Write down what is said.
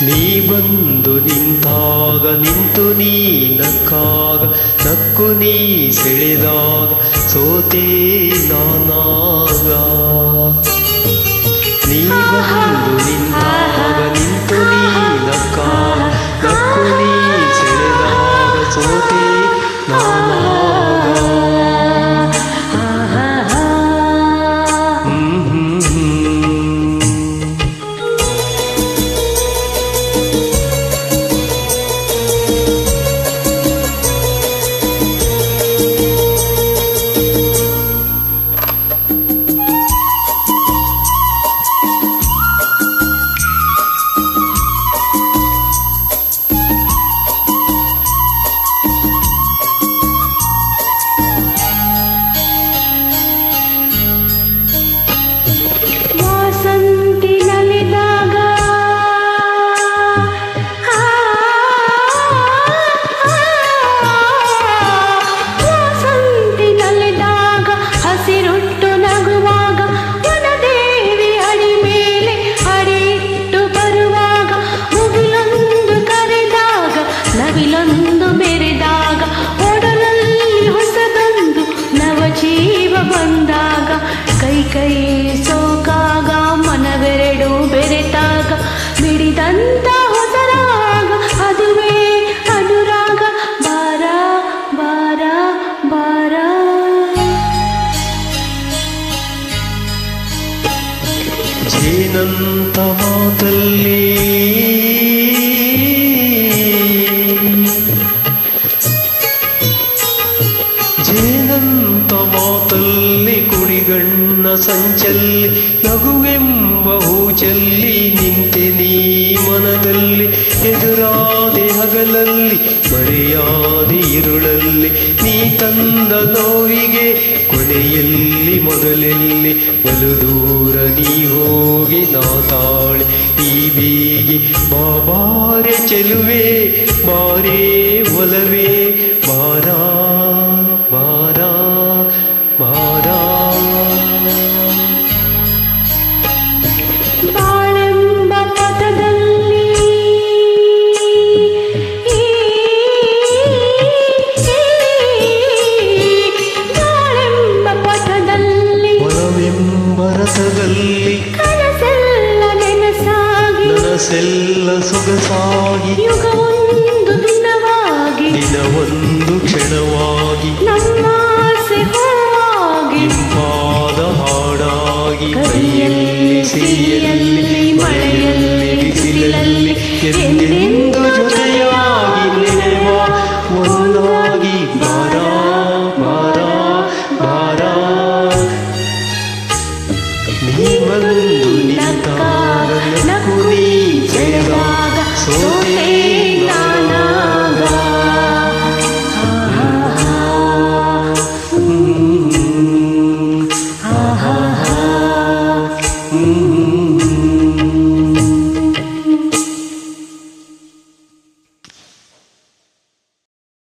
ನೀ ಬಂದು ನಿಂತಾಗ ನಿಂತು ನೀ ನಕ್ಕಾಗ ನಕ್ಕು ನೀ ಸೆಳೆದಾಗ ಸೋತೆ ನಾನಾಗ ನೀ ಬಂದು ನಿಂತಾಗ ನಿಂತು ನೀ ನಕ್ಕಾಗ ನಕ್ಕು ನೀ ಸೆಳೆದಾಗ ಸೋತೆ ನಾನಾಗ ಕೈ ಸೋಕಾಗ ಮನವೆರಡು ಬೆರೆತಾಗ ಬಿಡಿದಂತ ಹೊಸರಾಗ ಅದುವೇ ಅನುರಾಗ ಬಾರ ಬಾರ ಬಾರ ಜೇನಂತ ಮಾತಲ್ಲಿ ಜೇನಂತ ಮಾತಲ್ಲಿ ಕುಡಿಗಣ್ಣ ಸಂಚಲ್ಲಿ ನಗುವೆಂಬ ಹೂಚಲ್ಲಿ ನಿಂತೆ ನೀ ಮನದಲ್ಲಿ ಎದುರಾದೆ ಹಗಲಲ್ಲಿ ಮರೆಯಾದೆ ಇರುಳಲ್ಲಿ ನೀ ತಂದ ನೋವಿಗೆ ಕೊನೆಯಲ್ಲಿ ಮೊದಲೆಲ್ಲಿ ಬಲು ದೂರ ನೀ ಹೋಗಿ ನಾ ತಾಳೆ ಈ ಬೀಗಿ ಬಾರೆ ಚೆಲುವೆ ಬಾರೇ ಒಲವೇ ಬಾರಾ ಬಾರಾ ಬಾರಾ ಬಾಳೆಂಬ ಪದದಲ್ಲಿ ಬಾಳೆಂಬ ಪದದಲ್ಲಿ ಒಲವೆಂಬ ರಸದಲ್ಲಿ ಕನಸೆಲ್ಲ ನೆನಸಾಗಿ ನನಸೆಲ್ಲ ಸೊಗಸಾಗಿ ಯುಗವೊಂದು ದಿನವಾಗಿ ದಿನವೊಂದು ಕ್ಷಣವಾಗಿ ನಮ್ಮಾಸೆ ಹೂವಾಗಿ ಇಂಪಾದ ಹಾಡಾಗಿ ಕೈಯಲ್ಲಿ ಸಿಹಿಯಲ್ಲಿ ಮಳೆಯಲ್ಲಿ ಬಿಸಿಲಲ್ಲಿ